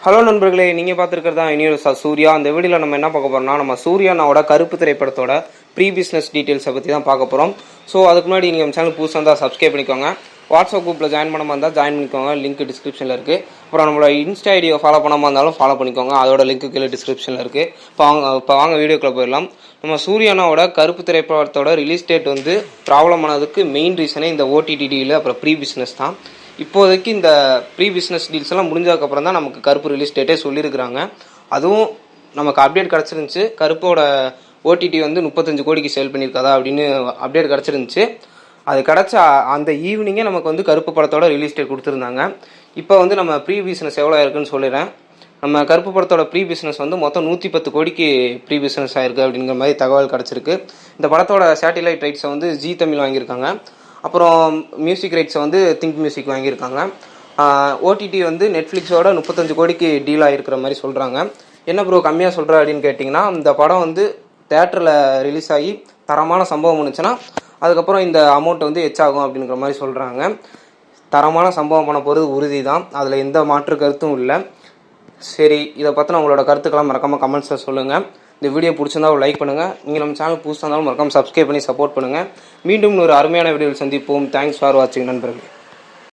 Hello நண்பர்களே, நீங்கள் பார்த்துருக்கிறது தான் இனியொரு சூர்யா. அந்த வீடியோவில் நம்ம என்ன பார்க்க போகிறோம்னா, நம்ம சூர்யானோட கருப்பு திரைப்படத்தோட ப்ரீ பிஸ்னஸ் டீட்டெயில்ஸை பற்றி தான் பார்க்க போகிறோம். ஸோ அதுக்கு முன்னாடி நீங்கள் நம்ம சேனல் புதுசாக இருந்தால் சப்ஸ்கிரைப் பண்ணிக்கோங்க. வாட்ஸ்அப் குரூப்பில் ஜாயின் பண்ணாமல் இருந்தால் ஜாயின் பண்ணிக்கோங்க, லிங்க் டிஸ்கிரிப்ஷனில் இருக்குது. அப்புறம் நம்மளோட இன்ஸ்டா ஐடியை ஃபாலோ பண்ணாமல் இருந்தாலும் ஃபாலோ பண்ணிக்கோங்க, அதோட லிங்க் கீழே டிஸ்கிரிப்ஷனில் இருக்குது. இப்போ வாங்க வீடியோக்குள்ளே போயிடலாம். நம்ம சூர்யானோட கருப்பு திரைப்படத்தோட ரிலீஸ் டேட் வந்து ப்ராப்ளம் ஆனதுக்கு மெயின் ரீசனே இந்த ஓடிடி டீல் அப்புறம் ப்ரீ பிஸ்னஸ் தான். இப்போதைக்கு இந்த ப்ரீ பிஸ்னஸ் டீல்ஸ் எல்லாம் முடிஞ்சதுக்கப்புறம் தான் நமக்கு கருப்பு ரிலீஸ் டேட்டே சொல்லியிருக்கிறாங்க. அதுவும் நமக்கு அப்டேட் கிடச்சிருந்துச்சு. கருப்போட ஓடிடி வந்து 35 கோடிக்கு சேல் பண்ணியிருக்காதா அப்படின்னு அப்டேட் கிடச்சிருந்துச்சு. அது கிடச்ச அந்த ஈவினிங்கே நமக்கு வந்து கருப்பு படத்தோட ரிலீஸ் டேட் கொடுத்துருந்தாங்க. இப்போ வந்து நம்ம ப்ரீ பிஸ்னஸ் எவ்வளோ இருக்குன்னு சொல்லிடுறேன். நம்ம கருப்பு படத்தோட ப்ரீ பிஸ்னஸ் வந்து மொத்தம் 110 கோடிக்கு ப்ரீ பிஸ்னஸ் ஆயிருக்கு அப்படிங்கிற மாதிரி தகவல் கிடச்சிருக்கு. இந்த படத்தோட சேட்டிலைட் ரைட்ஸை வந்து ஜி தமிழ் வாங்கியிருக்காங்க. அப்புறம் மியூசிக் ரைட்ஸை வந்து திங்க் மியூசிக் வாங்கியிருக்காங்க. ஓடிடி வந்து நெட்ஃப்ளிக்ஸோட 35 கோடிக்கு டீல் ஆகிருக்கிற மாதிரி சொல்கிறாங்க. என்ன ப்ரோ கம்மியாக சொல்கிற அப்படின்னு கேட்டிங்கன்னா, இந்த படம் வந்து தேட்டரில் ரிலீஸ் ஆகி தரமான சம்பவம் பண்ணுச்சுன்னா அதுக்கப்புறம் இந்த அமௌண்ட் வந்து எச்சாகும் அப்படிங்கிற மாதிரி சொல்கிறாங்க. தரமான சம்பவம் பண்ண போகிறது உறுதி தான், அதில் எந்த மாற்று கருத்தும் இல்லை. சரி, இதை பற்றின உங்களோட கருத்துக்கெல்லாம் மறக்காமல் கமெண்ட்ஸில் சொல்லுங்கள். இந்த வீடியோ பிடிச்சிருந்தா ஒரு லைக் பண்ணுங்கள். நீங்கள் நம்ம சேனல் புதுசாக இருந்தாலும் மறக்காமல் சப்ஸ்கிரைப் பண்ணி சப்போர்ட் பண்ணுங்கள். மீண்டும் ஒரு அருமையான வீடியோவில் சந்திப்போம். தேங்க்ஸ் ஃபார் வாட்சிங் நண்பர்கள்.